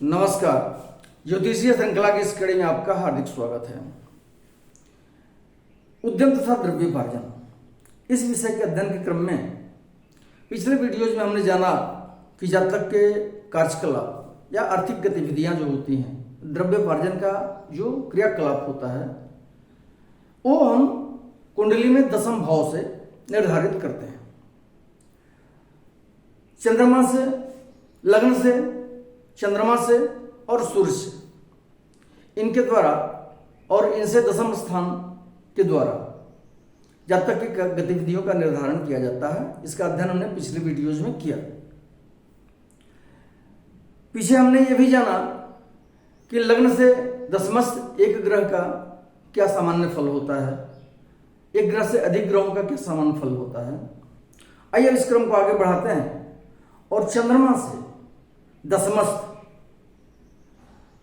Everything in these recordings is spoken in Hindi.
नमस्कार। ज्योतिषीय श्रृंखला की इस कड़ी में आपका हार्दिक स्वागत है। उद्यम तथा द्रव्योपार्जन इस विषय के अध्ययन के क्रम में पिछले वीडियोज में हमने जाना कि जातक के कार्यकलाप या आर्थिक गतिविधियां जो होती हैं, द्रव्योपार्जन का जो क्रियाकलाप होता है वो हम कुंडली में दशम भाव से निर्धारित करते हैं। चंद्रमा से, लग्न से, चंद्रमा से और सूर्य से, इनके द्वारा और इनसे दशम स्थान के द्वारा जातक की गतिविधियों का निर्धारण किया जाता है। इसका अध्ययन हमने पिछले वीडियोज में किया। पीछे हमने ये भी जाना कि लग्न से दशमस्थ एक ग्रह का क्या सामान्य फल होता है, एक ग्रह से अधिक ग्रहों का क्या सामान्य फल होता है। आइए इस क्रम को आगे बढ़ाते हैं और चंद्रमा से दशमस्थ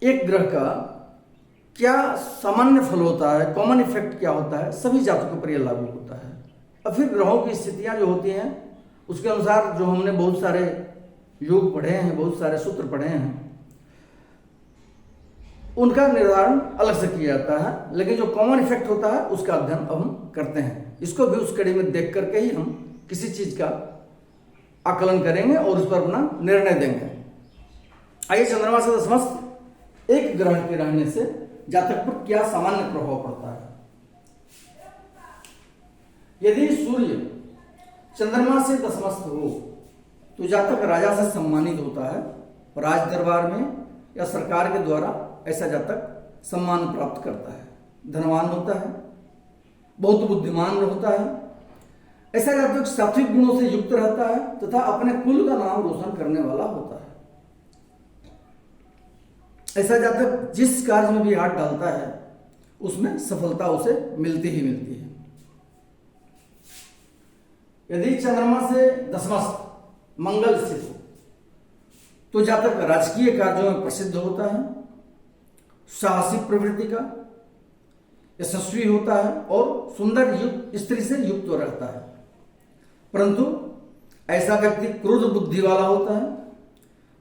एक ग्रह का क्या सामान्य फल होता है, कॉमन इफेक्ट क्या होता है, सभी जातकों पर यह लागू होता है। अब फिर ग्रहों की स्थितियां जो होती हैं उसके अनुसार जो हमने बहुत सारे योग पढ़े हैं, बहुत सारे सूत्र पढ़े हैं, उनका निर्धारण अलग से किया जाता है, लेकिन जो कॉमन इफेक्ट होता है उसका अध्ययन अब हम करते हैं। इसको भी उस कड़ी में देख करके ही हम किसी चीज का आकलन करेंगे और उस पर अपना निर्णय देंगे। आइए, चंद्रमा से दशमस्थ एक ग्रह के रहने से जातक पर क्या सामान्य प्रभाव पड़ता है। यदि सूर्य चंद्रमा से दशमस्थ हो तो जातक राजा से सम्मानित होता है, राज दरबार में या सरकार के द्वारा ऐसा जातक सम्मान प्राप्त करता है, धनवान होता है, बहुत बुद्धिमान होता है। ऐसा जातक सात्विक गुणों से युक्त रहता है तथा अपने कुल का नाम रोशन करने वाला होता है। ऐसा जातक जिस कार्य में भी हाथ डालता है उसमें सफलता उसे मिलती ही मिलती है। यदि चंद्रमा से दशमस्थ मंगल स्थित हो तो जातक राजकीय कार्यों में प्रसिद्ध होता है, साहसिक प्रवृत्ति का, यशस्वी होता है और सुंदर स्त्री से युक्त रहता है। परंतु ऐसा व्यक्ति क्रोध बुद्धि वाला होता है,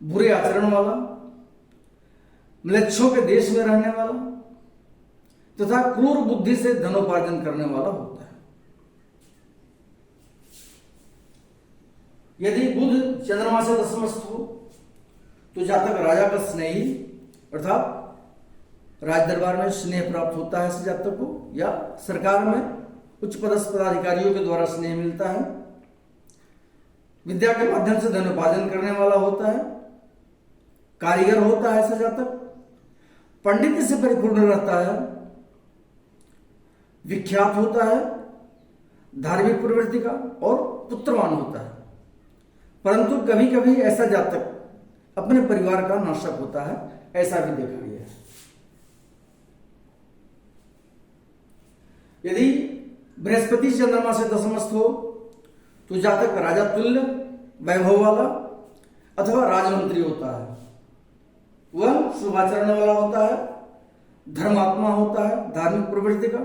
बुरे आचरण वाला, म्लेच्छों के देश में रहने वाला तथा क्रूर बुद्धि से धनोपार्जन करने वाला होता है। यदि बुध चंद्रमा से दशमस्थ हो तो जातक राजा का स्नेही अर्थात राज दरबार में स्नेह प्राप्त होता है इस जातक को, या सरकार में उच्च पदस्थ पदाधिकारियों के द्वारा स्नेह मिलता है, विद्या के माध्यम से धनोपार्जन करने वाला होता है, कारीगर होता है ऐसा जातक, पंडित से परिपूर्ण रहता है, विख्यात होता है, धार्मिक प्रवृत्ति का और पुत्रवान होता है। परंतु कभी कभी ऐसा जातक अपने परिवार का नाशक होता है, ऐसा भी देखा गया है। यदि बृहस्पति चंद्रमा से दशमस्थ हो तो जातक राजा तुल्य वैभव वाला अथवा राजमंत्री होता है, वह शुभाचरण वाला होता है, धर्मात्मा होता है, धार्मिक प्रवृत्ति का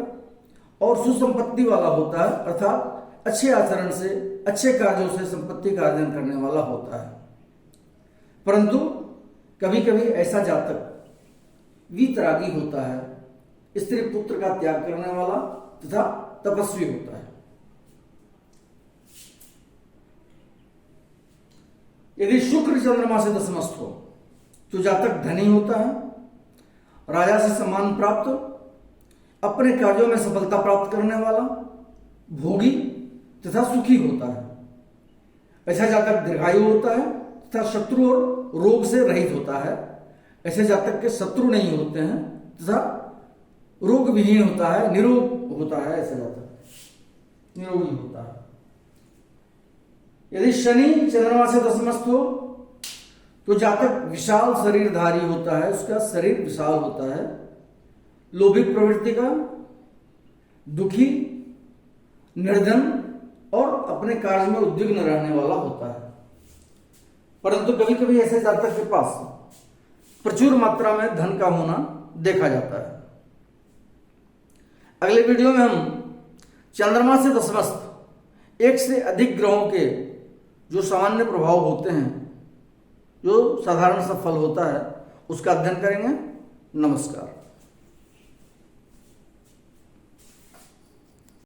और सुसंपत्ति वाला होता है, अर्थात अच्छे आचरण से, अच्छे कार्यों से संपत्ति का अर्जन करने वाला होता है। परंतु कभी कभी ऐसा जातक वीतरागी होता है, स्त्री पुत्र का त्याग करने वाला तथा तपस्वी होता है। यदि शुक्र चंद्रमा से दशमस्थ हो तो जातक धनी होता है, राजा से सम्मान प्राप्त, अपने कार्यों में सफलता प्राप्त करने वाला, भोगी तथा सुखी होता है। ऐसा जातक दीर्घायु होता है तथा शत्रु और रोग से रहित होता है। ऐसे जातक के शत्रु नहीं होते हैं तथा रोग विहीन होता है, निरोग होता है। ऐसा जातक निरोगी होता है। यदि शनि चंद्रमा से दशमस्थ हो तो जातक विशाल शरीरधारी होता है, उसका शरीर विशाल होता है, लोभिक प्रवृत्ति का, दुखी, निर्धन और अपने कार्य में उद्विग्न रहने वाला होता है। परंतु कभी कभी ऐसे जातक के पास प्रचुर मात्रा में धन का होना देखा जाता है। अगले वीडियो में हम चंद्रमा से दशमस्थ एक से अधिक ग्रहों के जो सामान्य प्रभाव होते हैं, जो साधारण सा फल होता है, उसका अध्ययन करेंगे। नमस्कार।